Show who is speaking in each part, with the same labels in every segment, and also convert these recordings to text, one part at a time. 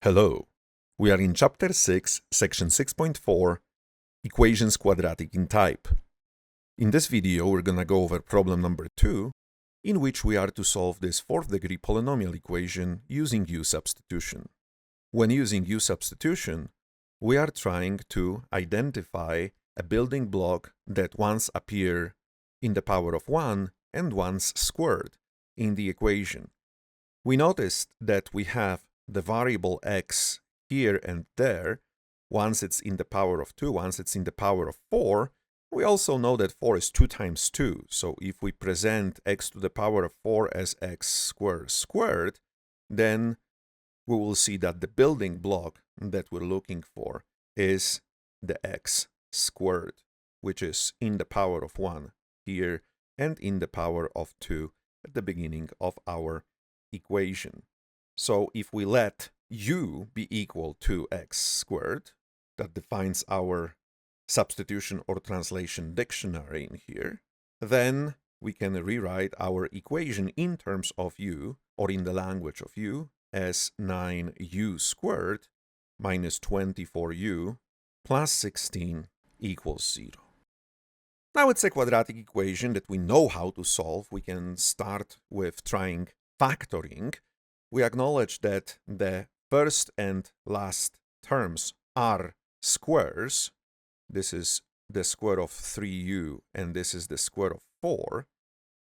Speaker 1: Hello, we are in Chapter 6, Section 6.4, Equations Quadratic in Type. In this video, we're gonna go over problem number 2, in which we are to solve this fourth-degree polynomial equation using U substitution. When using U substitution, we are trying to identify a building block that once appear in the power of 1 and once squared in the equation. We noticed that we have the variable x here and there. Once it's in the power of 2, once it's in the power of 4. We also know that 4 is 2 times 2. So if we present x to the power of 4 as x squared, then we will see that the building block that we're looking for is the x squared, which is in the power of 1 here and in the power of 2 at the beginning of our equation. So if we let u be equal to x squared, that defines our substitution or translation dictionary in here, then we can rewrite our equation in terms of u, or in the language of u, as 9u squared minus 24u plus 16 equals 0. Now it's a quadratic equation that we know how to solve. We can start with trying factoring. We acknowledge that the first and last terms are squares. This is the square of 3u and this is the square of 4.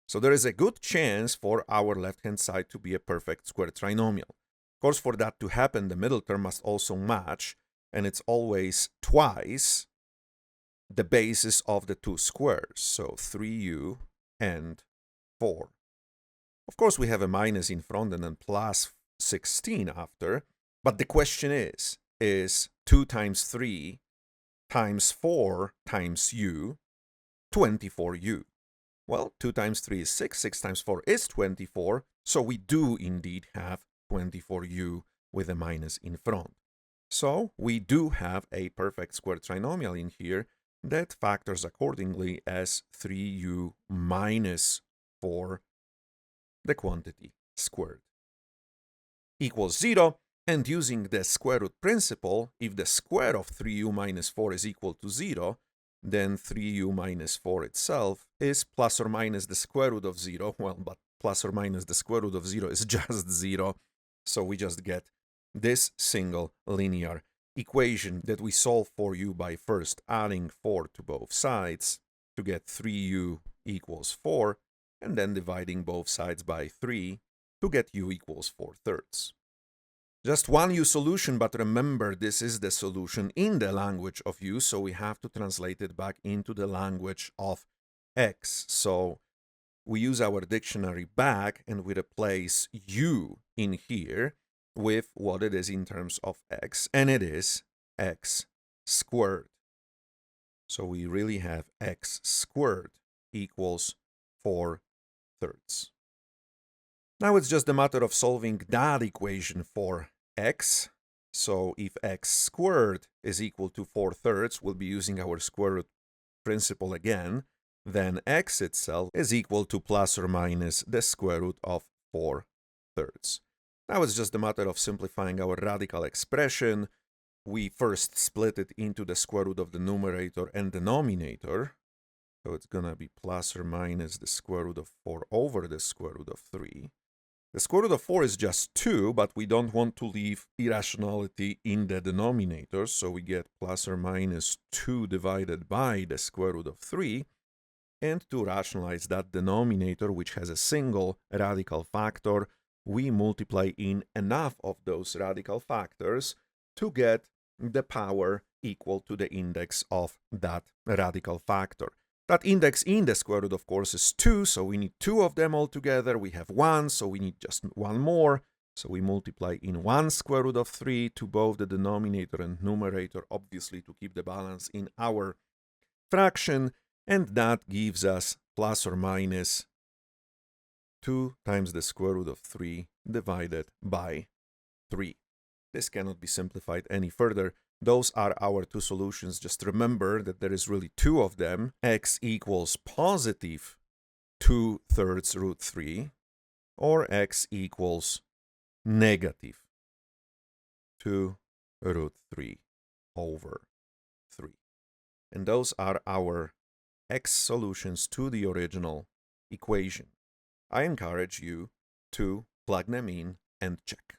Speaker 1: So there is a good chance for our left-hand side to be a perfect square trinomial. Of course, for that to happen, the middle term must also match, and it's always twice the basis of the two squares, so 3u and 4. Of course, we have a minus in front and then plus 16 after, but the question is 2 times 3 times 4 times u 24u? Well, 2 times 3 is 6, 6 times 4 is 24, so we do indeed have 24u with a minus in front. So we do have a perfect square trinomial in here that factors accordingly as 3u minus 4, the quantity squared, equals 0. And using the square root principle, if the square of 3u minus 4 is equal to 0, then 3u minus 4 itself is plus or minus the square root of 0. Well, but plus or minus the square root of 0 is just 0. So we just get this single linear equation that we solve for u by first adding 4 to both sides to get 3u equals 4, and then dividing both sides by 3 to get u equals 4/3. Just one u solution, but remember this is the solution in the language of u, so we have to translate it back into the language of x. So we use our dictionary back and we replace u in here with what it is in terms of x, and it is x squared. So we really have x squared equals 4/3. Now it's just a matter of solving that equation for x. So if x squared is equal to 4/3, we'll be using our square root principle again. Then x itself is equal to plus or minus the square root of 4/3. Now it's just a matter of simplifying our radical expression. We first split it into the square root of the numerator and denominator. So it's gonna be plus or minus the square root of 4 over the square root of 3. The square root of 4 is just 2, but we don't want to leave irrationality in the denominator, so we get plus or minus 2 divided by the square root of 3. And to rationalize that denominator, which has a single radical factor, we multiply in enough of those radical factors to get the power equal to the index of that radical factor. That index in the square root, of course, is 2, so we need 2 of them altogether. We have 1, so we need just 1 more. So we multiply in 1 square root of 3 to both the denominator and numerator, obviously to keep the balance in our fraction, and that gives us plus or minus 2 times the square root of 3 divided by 3. This cannot be simplified any further. Those are our two solutions. Just remember that there is really 2 of them. X equals positive 2/3 root 3, or x equals negative 2 root 3 over 3. And those are our x solutions to the original equation. I encourage you to plug them in and check.